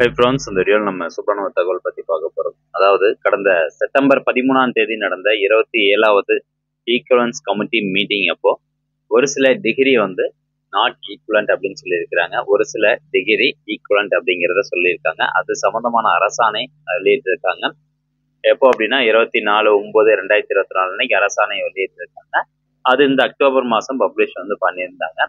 Hi friends, இந்த வீடியோவில் நம்ம சூப்பரான ஒரு தகவல் பற்றி பார்க்க போகிறோம். அதாவது கடந்த செப்டம்பர் 13ஆம் தேதி நடந்த 27வது ஈக்குவலன்ஸ் கமிட்டி மீட்டிங் அப்போ ஒரு சில டிகிரி வந்து நாட் ஈக்குவலண்ட் அப்படின்னு சொல்லியிருக்கிறாங்க. ஒரு சில டிகிரி ஈக்குவலண்ட் அப்படிங்கிறத சொல்லியிருக்காங்க. அது சம்பந்தமான அரசாணை வெளியிட்டிருக்காங்க. எப்போ அப்படின்னா 24/9/2024 அன்னைக்கு அரசாணை வெளியிட்டிருக்காங்க. அது இந்த அக்டோபர் மாதம் பப்ளிஷ் வந்து பண்ணியிருந்தாங்க.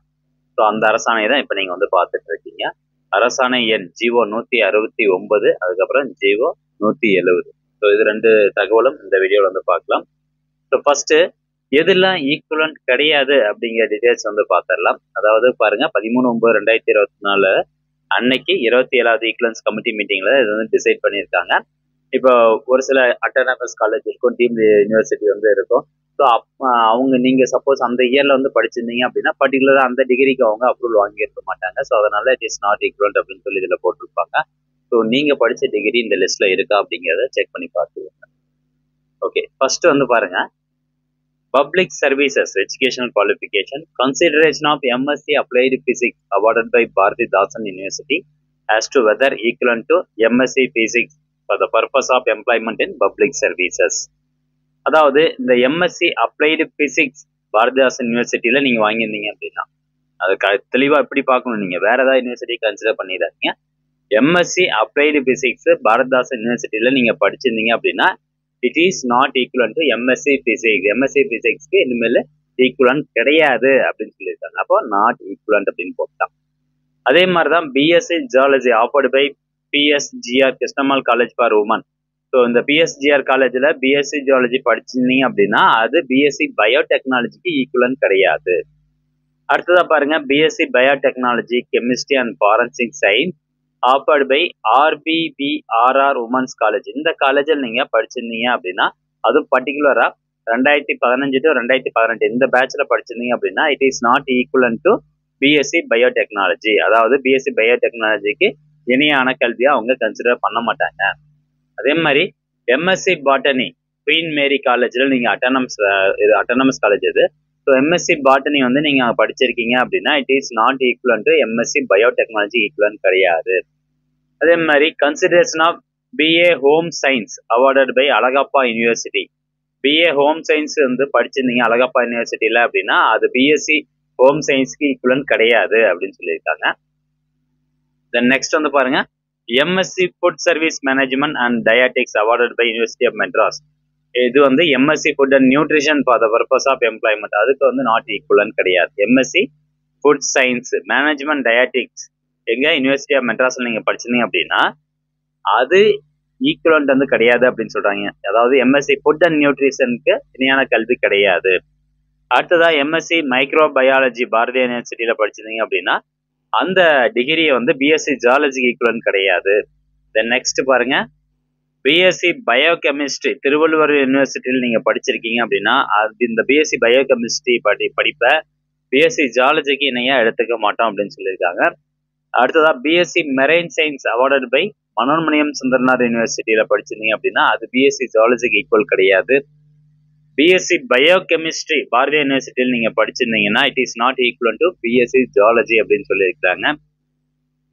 ஸோ அந்த அரசாணை தான் இப்போ நீங்கள் வந்து பார்த்துட்டு இருக்கீங்க. அரசாணை எண் ஜிஓ 169, அதுக்கப்புறம் ஜிஓ 170. ஸோ இது ரெண்டு தகவலும் இந்த வீடியோவில் வந்து பார்க்கலாம். ஸோ ஃபர்ஸ்ட் எதெல்லாம் ஈக்குவலண்ட் கிடையாது அப்படிங்கிற டீடைல்ஸ் வந்து பார்த்துடலாம். அதாவது பாருங்க, 13/9/2024 அன்னைக்கு 27வது ஈக்குவலன்ஸ் கமிட்டி மீட்டிங்ல இது வந்து டிசைட் பண்ணியிருக்காங்க. இப்போ ஒரு சில அட்டானமஸ் காலேஜ் இருக்கும், டீம் யூனிவர்சிட்டி வந்து இருக்கும். ஸோ அவங்க நீங்க சப்போஸ் அந்த இயர்ல வந்து படிச்சிருந்தீங்க அப்படின்னா பர்டிகுலரா அந்த டிகிரிக்கு அவங்க அப்ரூவல் வாங்கியிருக்க மாட்டாங்க. ஸோ அதனால இட் இஸ் நாட் ஈக்குவலண்ட் அப்படின்னு சொல்லி இதுல போட்டிருப்பாங்க. ஸோ நீங்க படிச்ச டிகிரி இந்த லிஸ்ட்ல இருக்கா அப்படிங்கிறத செக் பண்ணி பார்த்துக்கோங்க. ஓகே, ஃபர்ஸ்ட் வந்து பாருங்க, public services educational qualification consideration of MSc applied physics awarded by Bharathidasan university as to whether equivalent to MSc Physics for the purpose of employment in public services. அதாவது இந்த எம்எஸ்சி அப்ளைடு பிசிக்ஸ் பாரதிதாசன் யூனிவர்சிட்டியில நீங்க வாங்கியிருந்தீங்க அப்படின்னா அது தெளிவா எப்படி பார்க்கணும், நீங்க வேற ஏதாவது யூனிவர்சிட்டி கன்சிடர் பண்ணிடாதீங்க. எம்எஸ்சி அப்ளைடு பிசிக்ஸ் பாரதிதாசன் யூனிவர்சிட்டியில நீங்க படிச்சிருந்தீங்க அப்படின்னா it is not equivalent to MSc physics. MSc பிசிக்ஸ்க்கு இனிமேல் ஈக்குவலண்ட் கிடையாது அப்படின்னு சொல்லியிருக்காங்க. அப்போ நாட் ஈக்குவலண்ட் அப்படின்னு போட்டான். அதே மாதிரிதான் BSc geology offered by PSGR Krishnammal college for women. So இந்த பிஎஸ்ஜிஆர் காலேஜில் பிஎஸ்சி ஜியாலஜி படிச்சிருந்தீங்க அப்படின்னா அது பிஎஸ்சி பயோடெக்னாலஜிக்கு ஈக்குவலண்ட் கிடையாது. அடுத்ததாக பாருங்க, BSc biotechnology chemistry and forensic science offered by RBVRR women's college. இந்த காலேஜில் நீங்கள் படிச்சிருந்தீங்க அப்படின்னா அது பர்டிகுலராக 2015 to 2018 இந்த பேட்சில் படிச்சிருந்தீங்க அப்படின்னா it is not equivalent to BSc biotechnology. அதாவது பிஎஸ்சி பயோடெக்னாலஜிக்கு இணையான கல்வியா அவங்க கன்சிடர் பண்ண மாட்டாங்க. அதே மாதிரி எம்எஸ்சி பாட்டனி குவீன் மேரி காலேஜ்ல நீங்க அட்டானமஸ் காலேஜ் இது. ஸோ எம்எஸ்சி பாட்டனி வந்து நீங்க படிச்சிருக்கீங்க அப்படின்னா it is not equivalent to MSc biotechnology equivalent கிடையாது. அதே மாதிரி consideration of BA home science awarded by Alagappa university. BA home science வந்து படிச்சிருந்தீங்க அழகப்பா யூனிவர்சிட்டியில அப்படின்னா அது பிஎஸ்சி ஹோம் சயின்ஸ்க்கு ஈக்குவலண்ட் கிடையாது அப்படின்னு சொல்லியிருக்காங்க. தென் நெக்ஸ்ட் வந்து பாருங்க, MSc food service management and dietetics awarded by university of Madras. இது வந்து MSc food and nutrition for the purpose of employment, அதுக்கு வந்து நாட் ஈக்குவலண்ட் கிடையாது. MSc food science management dietetics எங்க யூனிவர்சிட்டி ஆஃப் மெட்ராஸ்ல நீங்க படிச்சிருந்தீங்க அப்படின்னா அது ஈக்குவலண்ட் வந்து கிடையாது அப்படின்னு சொல்றாங்க. அதாவது எம்எஸ்சி ஃபுட் அண்ட் நியூட்ரிஷனுக்கு இணையான கல்வி கிடையாது. அடுத்ததா எம்எஸ்சி மைக்ரோ பயாலஜி பாரதிய யூனிவர்சிட்டியில படிச்சிருந்தீங்க அப்படின்னா அந்த டிகிரியை வந்து பிஎஸ்சி ஜியாலஜிக்கு ஈக்குவலண்ட் கிடையாது. தென் நெக்ஸ்ட் பாருங்க, பிஎஸ்சி பயோகெமிஸ்ட்ரி திருவள்ளுவர் யூனிவர்சிட்டியில் நீங்க படிச்சிருக்கீங்க அப்படின்னா அது இந்த பிஎஸ்சி பயோகெமிஸ்ட்ரி படிப்பை பிஎஸ்சி ஜியாலஜிக்கு இணையா எடுத்துக்க மாட்டோம் அப்படின்னு சொல்லியிருக்காங்க. அடுத்ததா BSc marine science awarded by Manonmaniam Sundaranar யூனிவர்சிட்டியில படிச்சிருந்தீங்க அப்படின்னா அது பிஎஸ்சி ஜியாலஜிக்கு ஈக்குவல் கிடையாது. பிஎஸ்சி பயோகெமிஸ்ட்ரி பாரதிய யூனிவர்சிட்டியில் நீங்க படிச்சிருந்தீங்கன்னா it is not equal to BSc geology அப்படின்னு சொல்லியிருக்காங்க.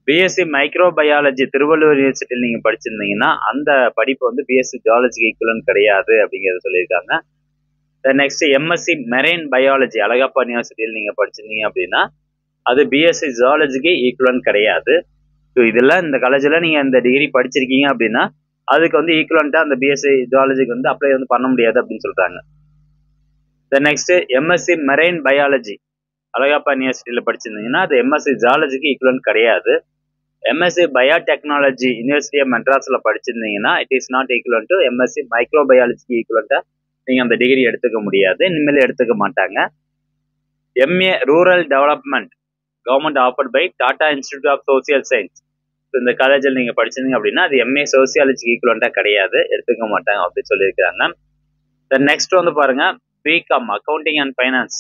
பிஎஸ்சி மைக்ரோ பயாலஜி திருவள்ளுவர் யூனிவர்சிட்டியில் நீங்க படிச்சிருந்தீங்கன்னா அந்த படிப்பு வந்து பிஎஸ்சி ஜியாலஜிக்கு ஈக்குவலன்ட் கிடையாது அப்படிங்கிறத சொல்லியிருக்காங்க. Next MSc marine biology Alagappa யூனிவர்சிட்டியில் நீங்க படிச்சிருந்தீங்க அப்படின்னா அது பிஎஸ்சி ஜியாலஜிக்கு ஈக்குவலன்ட் கிடையாது. ஸோ இதெல்லாம் இந்த காலேஜில் நீங்க இந்த டிகிரி படிச்சிருக்கீங்க அப்படின்னா அதுக்கு வந்து ஈக்குவலண்டா அந்த பிஎஸ்சி ஜியாலஜிக்கு வந்து அப்ளை வந்து பண்ண முடியாது அப்படின்னு சொல்றாங்க. Next MSc marine biology Alagappa யூனிவர்சிட்டியில படிச்சிருந்தீங்கன்னா அது எம்எஸ்சி ஜியாலஜிக்கு ஈக்குவலன்ட் கிடையாது. எம்எஸ்சி பயோடெக்னாலஜி யூனிவர்சிட்டி ஆஃப் மெட்ராஸ்ல படிச்சிருந்தீங்கன்னா it is not equivalent to MSc micro பயாலஜிக்கு ஈக்குவலண்டா நீங்க அந்த டிகிரி எடுத்துக்க முடியாது, இனிமேல் எடுத்துக்க மாட்டாங்க. MA rural development government offered by Tata institute of social science. இந்த காலேஜில் நீங்க படிச்சிருந்தீங்க அப்படின்னா அது எம்ஏ சோசியாலஜிக்கு ஈக்குவலண்டா கிடையாது, எடுத்துக்க மாட்டாங்க அப்படின்னு சொல்லியிருக்காங்க. நெக்ஸ்ட் வந்து பாருங்க, BCom accounting and finance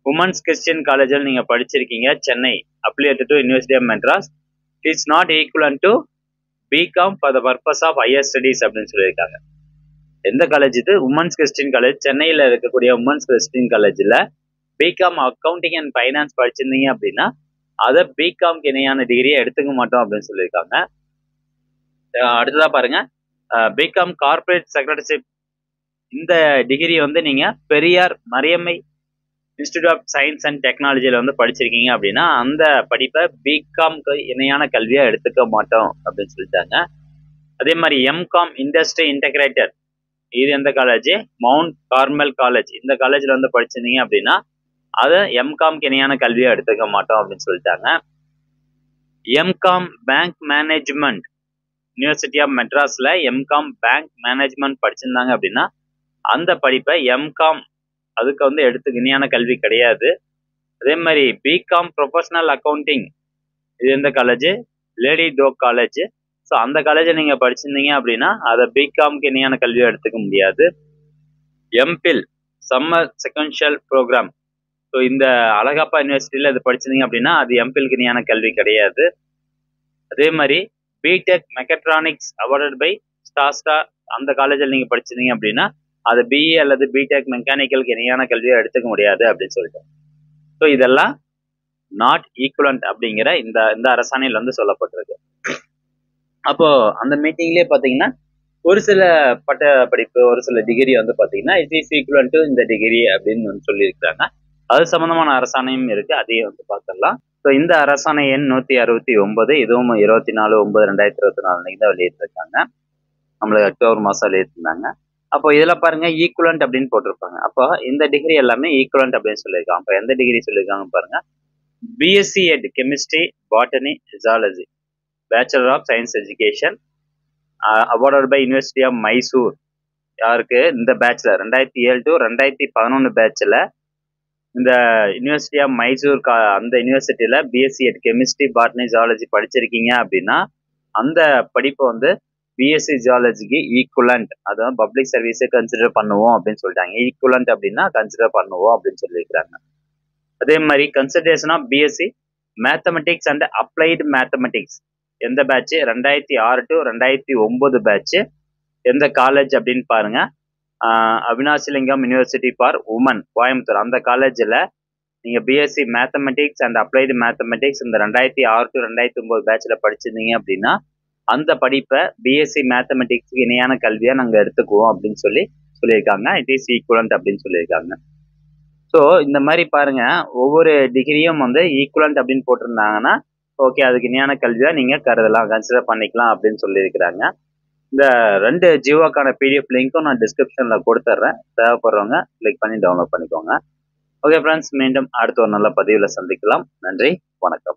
women's Christian காலேஜில் நீங்க படிச்சிருக்கீங்க Chennai affiliated to university of Madras. It's not equivalent to BCom for the purpose of higher studies அப்படின்னு சொல்லியிருக்காங்க. எந்த காலேஜ் இது? உமன்ஸ் கிறிஸ்டியன் காலேஜ், சென்னையில் இருக்கக்கூடிய உமன்ஸ் கிறிஸ்டியன் காலேஜில் பிகாம் அக்கௌண்டிங் அண்ட் ஃபைனான்ஸ் படிச்சிருந்தீங்க அப்படின்னா அதை பிகாம்க்கு இணையான டிகிரியை எடுத்துக்க மாட்டோம் அப்படின்னு சொல்லியிருக்காங்க. அடுத்ததா பாருங்க, பிகாம் கார்ப்பரேட் செக்ரட்டரிஷிப். இந்த டிகிரி வந்து நீங்க Periyar Mariammai institute of science and டெக்னாலஜியில வந்து படிச்சிருக்கீங்க அப்படின்னா அந்த படிப்பை பிகாம்க்கு இணையான கல்வியா எடுத்துக்க மாட்டோம் அப்படின்னு சொல்லிட்டாங்க. அதே மாதிரி எம்காம் இண்டஸ்ட்ரி இன்டகிரேட்டர், இது எந்த காலேஜ்? Mount Carmel college. இந்த காலேஜ்ல வந்து படிச்சிருந்தீங்க அப்படின்னா அதை எம்காம்க்கு இணையான கல்வியா எடுத்துக்க மாட்டோம் அப்படின்னு சொல்லிட்டாங்க. MCom bank management, university of மெட்ராஸ்ல எம்காம் பேங்க் மேனேஜ்மெண்ட் படிச்சிருந்தாங்க அப்படின்னா அந்த படிப்பை எம்காம் அதுக்கு வந்து எடுத்துக்க இணையான கல்வி கிடையாது. அதே மாதிரி பிகாம் ப்ரொஃபஷனல் அக்கௌண்டிங், இது எந்த காலேஜ்? லேடி டோக் காலேஜ். ஸோ அந்த காலேஜை நீங்க படிச்சிருந்தீங்க அப்படின்னா அதை பிகாம்க்கு இணையான கல்வியை எடுத்துக்க முடியாது. எம்பில் சம்மர் செகன்ஷியல் ப்ரோக்ராம், ஸோ இந்த அழகப்பா யூனிவர்சிட்டியில இது படிச்சிருந்தீங்க அப்படின்னா அது எம்பில்க்கு இணையான கல்வி கிடையாது. அதே மாதிரி பிடெக் மெக்கட்ரானிக்ஸ் அவார்டட் பை ஸ்டாஸ்டா, அந்த காலேஜில் நீங்க படிச்சிருந்தீங்க அப்படின்னா அது பிஇ அல்லது பிடெக் மெக்கானிக்கலுக்கு இணையான கல்வியை எடுத்துக்க முடியாது அப்படின்னு சொல்லிட்டு. ஸோ இதெல்லாம் நாட் ஈக்குவலண்ட் அப்படிங்கிற இந்த இந்த அரசாணையில் வந்து சொல்லப்பட்டிருக்கு. அப்போ அந்த மீட்டிங்லேயே பார்த்தீங்கன்னா ஒரு சில பட்ட படிப்பு, ஒரு சில டிகிரி வந்து பார்த்தீங்கன்னா இட் இஸ் ஈக்குவல் டு இந்த டிகிரி அப்படின்னு வந்து சொல்லியிருக்கிறாங்க. அது சம்பந்தமான அரசாணையும் இருக்கு, அதையும் வந்து பார்த்துடலாம். ஸோ இந்த அரசாணை எண் 169, இதுவும் 24/9/2024 தான் வெளியிட்டிருக்காங்க. நம்மளுக்கு அக்டோபர் மாதம் வெளியிட்டிருந்தாங்க. அப்போ இதில் பாருங்க ஈக்குவலண்ட் அப்படின்னு போட்டிருப்பாங்க. அப்போ இந்த டிகிரி எல்லாமே ஈக்குவலண்ட் அப்படின்னு சொல்லியிருக்காங்க. அப்போ எந்த டிகிரி சொல்லியிருக்காங்க பாருங்க. BSc Ed chemistry botany zoology, bachelor of science education awarded by university of Mysore. யாருக்கு? இந்த பேட்ச்ல 2007 to 2011 பேட்ச்ல இந்த யூனிவர்சிட்டி ஆஃப் மைசூர் அந்த யூனிவர்சிட்டியில BSc Ed chemistry botany zoology படிச்சிருக்கீங்க அப்படின்னா அந்த படிப்பை வந்து பிஎஸ்சி ஜியாலஜிக்கு ஈக்குவலண்ட், அதாவது பப்ளிக் சர்வீஸை கன்சிடர் பண்ணுவோம் அப்படின்னு சொல்லிட்டாங்க. ஈக்குவலண்ட் அப்படின்னா கன்சிடர் பண்ணுவோம் அப்படின்னு சொல்லியிருக்கிறாங்க. அதே மாதிரி consideration of BSc mathematics and applied mathematics, எந்த பேட்ச்? 2006 to 2009 batch. எந்த காலேஜ் அப்படின்னு பாருங்க, Avinashilingam university for women Coimbatore. அந்த காலேஜில் நீங்கள் BSc mathematics and applied mathematics இந்த 2006 to 2009 பேட்சில் படிச்சிருந்தீங்க அப்படின்னா அந்த படிப்பை பிஎஸ்சி மேத்தமெட்டிக்ஸ்க்கு இணையான கல்வியாக நாங்கள் எடுத்துக்குவோம் அப்படின்னு சொல்லியிருக்காங்க. இட் இஸ் ஈக்குவலண்ட் அப்படின்னு சொல்லியிருக்காங்க. ஸோ இந்த மாதிரி பாருங்க, ஒவ்வொரு டிகிரியும் வந்து ஈக்குவலண்ட் அப்படின்னு போட்டிருந்தாங்கன்னா ஓகே அதுக்கு இணையான கல்வியாக நீங்கள் கருதலாம், கன்சிடர் பண்ணிக்கலாம் அப்படின்னு சொல்லியிருக்கிறாங்க. இந்த 2 ஜியோக்கான பிடிஎஃப் லிங்க்கும் நான் டிஸ்கிரிப்ஷனில் கொடுத்துட்றேன், தேவைப்படுறவங்க கிளிக் பண்ணி டவுன்லோட் பண்ணிக்கோங்க. ஓகே ஃப்ரெண்ட்ஸ், மீண்டும் அடுத்த ஒரு நல்ல பதிவில் சந்திக்கலாம். நன்றி, வணக்கம்.